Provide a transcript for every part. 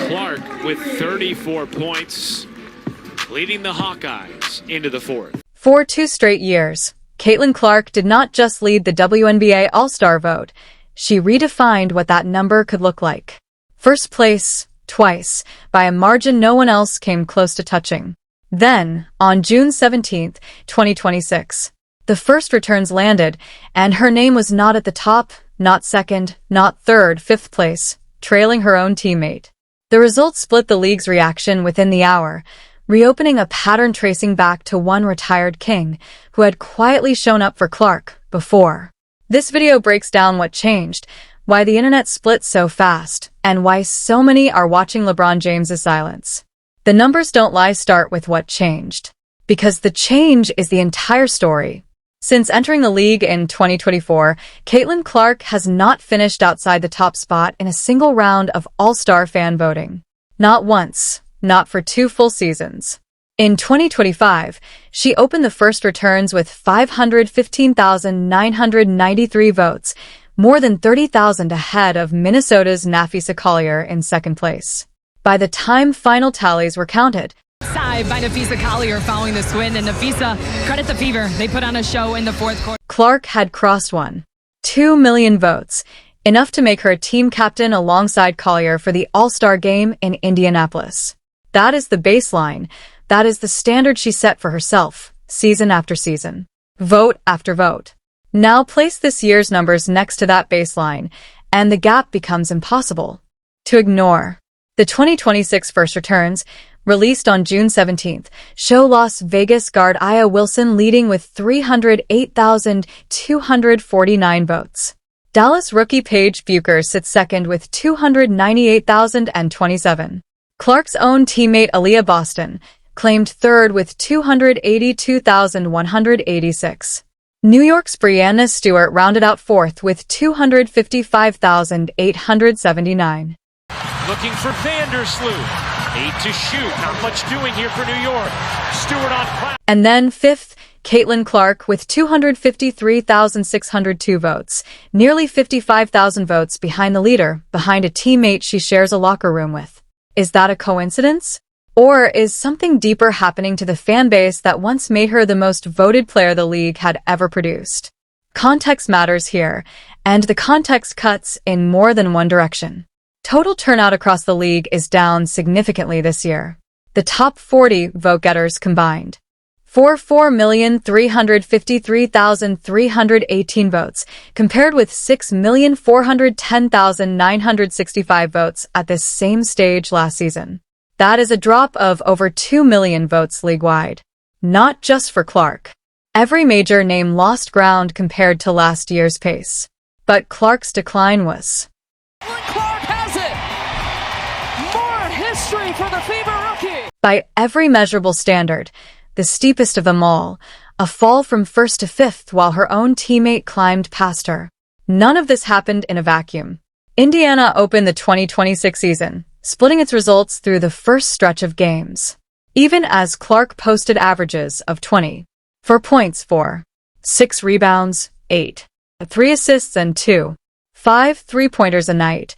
Clark with 34 points, leading the Hawkeyes into the fourth. For 2 straight years, Caitlin Clark did not just lead the WNBA All-Star vote, she redefined what that number could look like. First place, twice, by a margin no one else came close to touching. Then, on June 17, 2026, the first returns landed, and her name was not at the top, not second, not third, 5th place, trailing her own teammate. The results split the league's reaction within the hour, reopening a pattern tracing back to one retired king who had quietly shown up for Clark before. This video breaks down what changed, why the internet split so fast, and why so many are watching LeBron James's silence. The numbers don't lie start with what changed. Because the change is the entire story. Since entering the league in 2024, Caitlin Clark has not finished outside the top spot in a single round of All-Star fan voting. Not once, not for 2 full seasons. In 2025, she opened the first returns with 515,993 votes, more than 30,000 ahead of Minnesota's Nafisa Collier in second place. By the time final tallies were counted, side by Nafisa Collier following this win, and Nafisa, credit the Fever, they put on a show in the fourth quarter. Clark had crossed 1.2 million votes, enough to make her a team captain alongside Collier for the All-Star game in Indianapolis. That is the baseline. That is the standard she set for herself, season after season, vote after vote. Now place this year's numbers next to that baseline, and the gap becomes impossible to ignore. The 2026 first returns, released on June 17th, show Las Vegas guard Aya Wilson leading with 308,249 votes. Dallas rookie Paige Bucher sits second with 298,027. Clark's own teammate Aaliyah Boston claimed third with 282,186. New York's Breanna Stewart rounded out fourth with 255,879. Looking for Vandersloot. 8 to shoot. Not much doing here for New York. Stewart on fire. And then fifth, Caitlin Clark with 253,602 votes, nearly 55,000 votes behind the leader, behind a teammate she shares a locker room with. Is that a coincidence? Or is something deeper happening to the fan base that once made her the most voted player the league had ever produced? Context matters here, and the context cuts in more than one direction. Total turnout across the league is down significantly this year. The top 40 vote-getters combined for 4,353,318 votes, compared with 6,410,965 votes at this same stage last season. That is a drop of over 2 million votes league-wide. Not just for Clark. Every major name lost ground compared to last year's pace. But Clark's decline was... For the Fever rookie. By every measurable standard, the steepest of them all, a fall from first to fifth while her own teammate climbed past her. None of this happened in a vacuum. Indiana opened the 2026 season, splitting its results through the first stretch of games. Even as Clark posted averages of 24 points, 6 rebounds, 8, 3 assists and 5 three-pointers a night,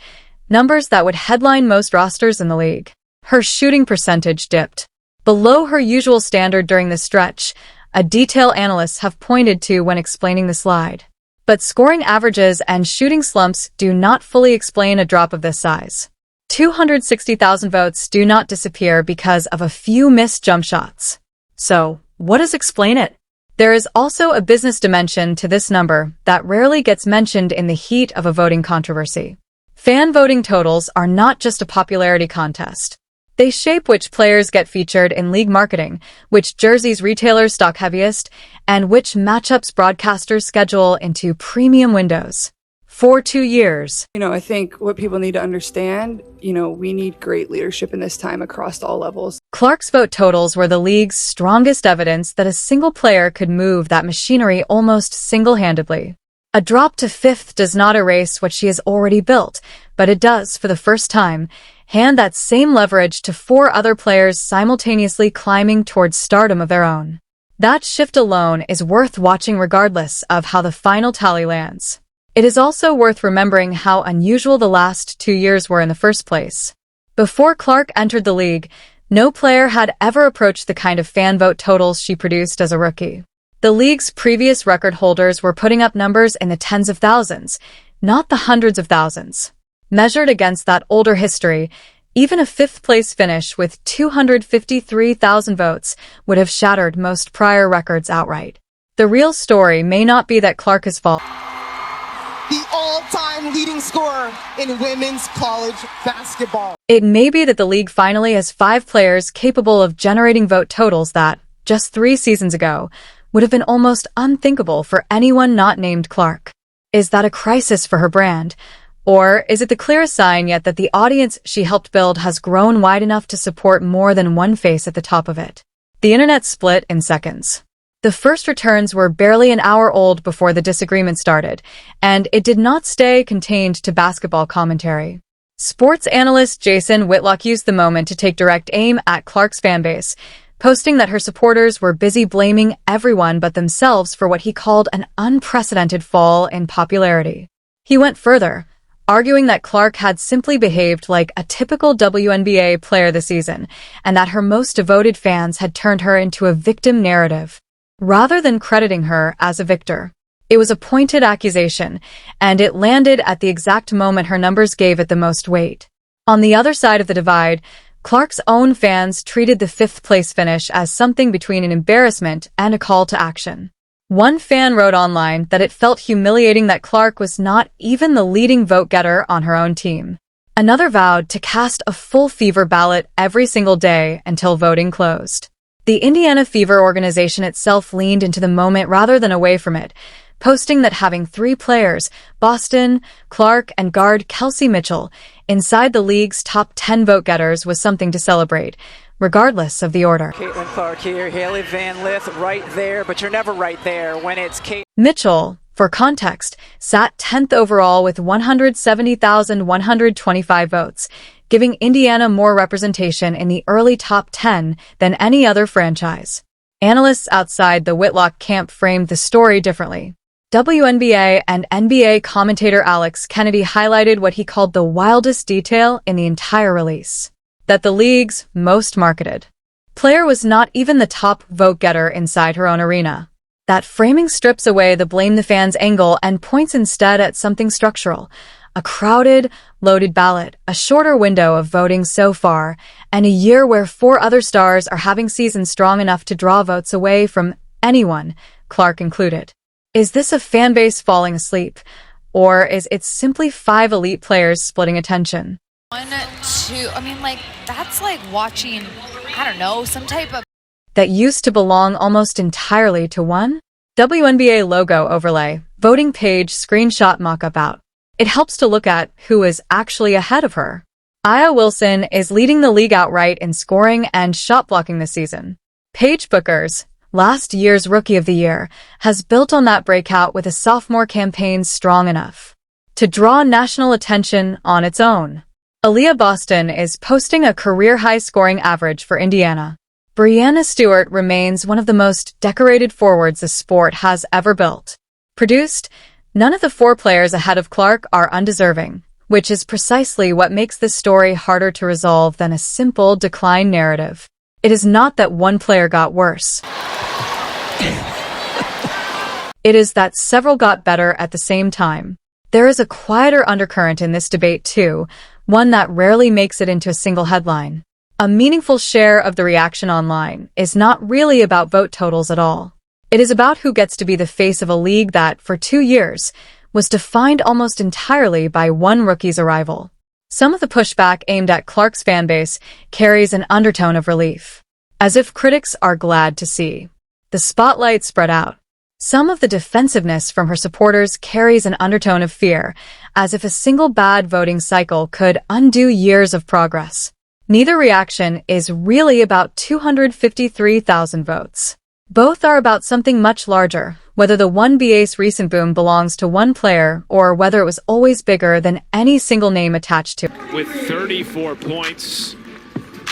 numbers that would headline most rosters in the league. Her shooting percentage dipped below her usual standard during the stretch, a detail analysts have pointed to when explaining the slide. But scoring averages and shooting slumps do not fully explain a drop of this size. 260,000 votes do not disappear because of a few missed jump shots. So, what does explain it? There is also a business dimension to this number that rarely gets mentioned in the heat of a voting controversy. Fan voting totals are not just a popularity contest. They shape which players get featured in league marketing, which jerseys retailers stock heaviest, and which matchups broadcasters schedule into premium windows. For 2 years. I think what people need to understand, we need great leadership in this time across all levels. Clark's vote totals were the league's strongest evidence that a single player could move that machinery almost single-handedly. A drop to fifth does not erase what she has already built, but it does, for the first time, hand that same leverage to 4 other players simultaneously climbing towards stardom of their own. That shift alone is worth watching regardless of how the final tally lands. It is also worth remembering how unusual the last 2 years were in the first place. Before Clark entered the league, no player had ever approached the kind of fan vote totals she produced as a rookie. The league's previous record holders were putting up numbers in the tens of thousands, not the hundreds of thousands. Measured against that older history, even a fifth-place finish with 253,000 votes would have shattered most prior records outright. The real story may not be that Clark has fallen. The all-time leading scorer in women's college basketball. It may be that the league finally has 5 players capable of generating vote totals that, just 3 seasons ago, would have been almost unthinkable for anyone not named Clark. Is that a crisis for her brand? Or is it the clearest sign yet that the audience she helped build has grown wide enough to support more than one face at the top of it? The internet split in seconds. The first returns were barely an hour old before the disagreement started, and it did not stay contained to basketball commentary. Sports analyst Jason Whitlock used the moment to take direct aim at Clark's fanbase, posting that her supporters were busy blaming everyone but themselves for what he called an unprecedented fall in popularity. He went further, arguing that Clark had simply behaved like a typical WNBA player this season, and that her most devoted fans had turned her into a victim narrative, rather than crediting her as a victor. It was a pointed accusation, and it landed at the exact moment her numbers gave it the most weight. On the other side of the divide, Clark's own fans treated the fifth-place finish as something between an embarrassment and a call to action. One fan wrote online that it felt humiliating that Clark was not even the leading vote-getter on her own team. Another vowed to cast a full Fever ballot every single day until voting closed. The Indiana Fever organization itself leaned into the moment rather than away from it, posting that having 3 players, Boston, Clark, and guard Kelsey Mitchell, inside the league's top 10 vote-getters was something to celebrate, regardless of the order. Caitlin Clark here, Haley Van Lith right there, but you're never right there when it's Kate. Mitchell, for context, sat 10th overall with 170,125 votes, giving Indiana more representation in the early top 10 than any other franchise. Analysts outside the Whitlock camp framed the story differently. WNBA and NBA commentator Alex Kennedy highlighted what he called the wildest detail in the entire release: that the league's most marketed player was not even the top vote-getter inside her own arena. That framing strips away the blame the fans angle and points instead at something structural: a crowded, loaded ballot, a shorter window of voting so far, and a year where 4 other stars are having seasons strong enough to draw votes away from anyone, Clark included. Is this a fan base falling asleep, or is it simply 5 elite players splitting attention? 1, 2, that's like watching, some type of... That used to belong almost entirely to one? WNBA logo overlay, voting page screenshot mockup out. It helps to look at who is actually ahead of her. Aya Wilson is leading the league outright in scoring and shot blocking this season. Paige Buchers, last year's Rookie of the Year, has built on that breakout with a sophomore campaign strong enough to draw national attention on its own. Aaliyah Boston is posting a career-high scoring average for Indiana. Breanna Stewart remains one of the most decorated forwards the sport has ever built. Produced, none of the 4 players ahead of Clark are undeserving, which is precisely what makes this story harder to resolve than a simple decline narrative. It is not that one player got worse. It is that several got better at the same time. There is a quieter undercurrent in this debate too, one that rarely makes it into a single headline. A meaningful share of the reaction online is not really about vote totals at all. It is about who gets to be the face of a league that, for 2 years, was defined almost entirely by one rookie's arrival. Some of the pushback aimed at Clark's fanbase carries an undertone of relief, as if critics are glad to see the spotlight spread out. Some of the defensiveness from her supporters carries an undertone of fear, as if a single bad voting cycle could undo years of progress. Neither reaction is really about 253,000 votes. Both are about something much larger, whether the WNBA's recent boom belongs to one player or whether it was always bigger than any single name attached to it. With 34 points,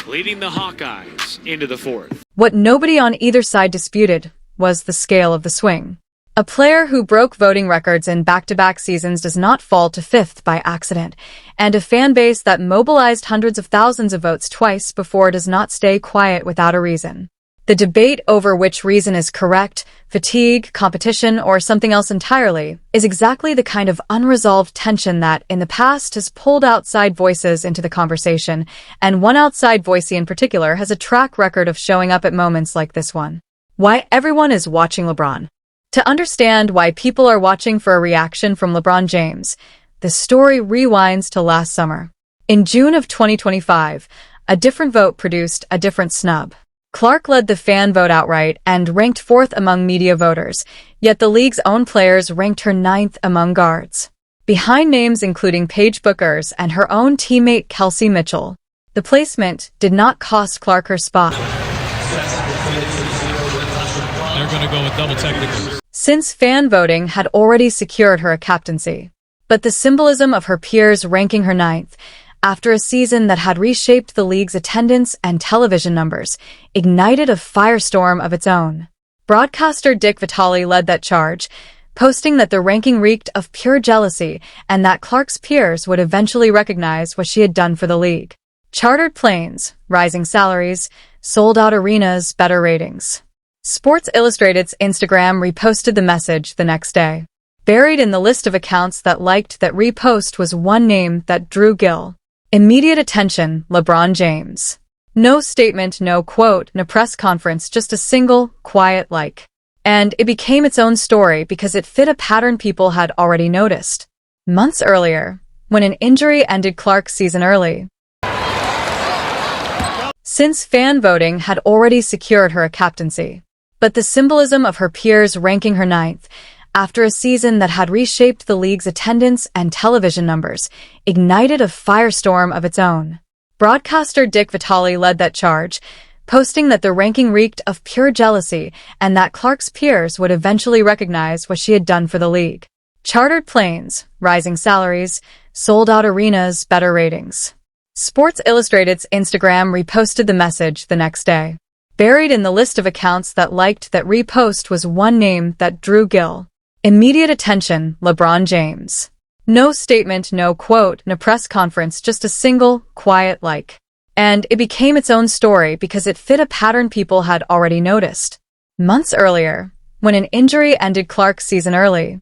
leading the Hawkeyes into the 4th. What nobody on either side disputed was the scale of the swing. A player who broke voting records in back-to-back seasons does not fall to fifth by accident, and a fan base that mobilized hundreds of thousands of votes twice before does not stay quiet without a reason. The debate over which reason is correct, fatigue, competition, or something else entirely, is exactly the kind of unresolved tension that, in the past, has pulled outside voices into the conversation, and one outside voice in particular has a track record of showing up at moments like this one. Why everyone is watching LeBron. To understand why people are watching for a reaction from LeBron James, the story rewinds to last summer. In June of 2025, a different vote produced a different snub. Clark led the fan vote outright and ranked fourth among media voters, yet the league's own players ranked her ninth among guards. Behind names including Paige Bueckers and her own teammate Kelsey Mitchell, the placement did not cost Clark her spot. They're going to go with double technicals. Since fan voting had already secured her a captaincy. But the symbolism of her peers ranking her ninth, after a season that had reshaped the league's attendance and television numbers, ignited a firestorm of its own. Broadcaster Dick Vitale led that charge, posting that the ranking reeked of pure jealousy and that Clark's peers would eventually recognize what she had done for the league. Chartered planes, rising salaries, sold-out arenas, better ratings. Sports Illustrated's Instagram reposted the message the next day. Buried in the list of accounts that liked that repost was one name that drew Gill. Immediate attention, LeBron James. No statement, no quote, no press conference, just a single, quiet like. And it became its own story because it fit a pattern people had already noticed. Months earlier, when an injury ended Clark's season early. Since fan voting had already secured her a captaincy. But the symbolism of her peers ranking her ninth, after a season that had reshaped the league's attendance and television numbers, ignited a firestorm of its own. Broadcaster Dick Vitale led that charge, posting that the ranking reeked of pure jealousy and that Clark's peers would eventually recognize what she had done for the league. Chartered planes, rising salaries, sold-out arenas, better ratings. Sports Illustrated's Instagram reposted the message the next day. Buried in the list of accounts that liked that repost was one name that drew Gill. Immediate attention, LeBron James. No statement, no quote, no press conference, just a single, quiet like. And it became its own story because it fit a pattern people had already noticed. Months earlier, when an injury ended Clark's season early.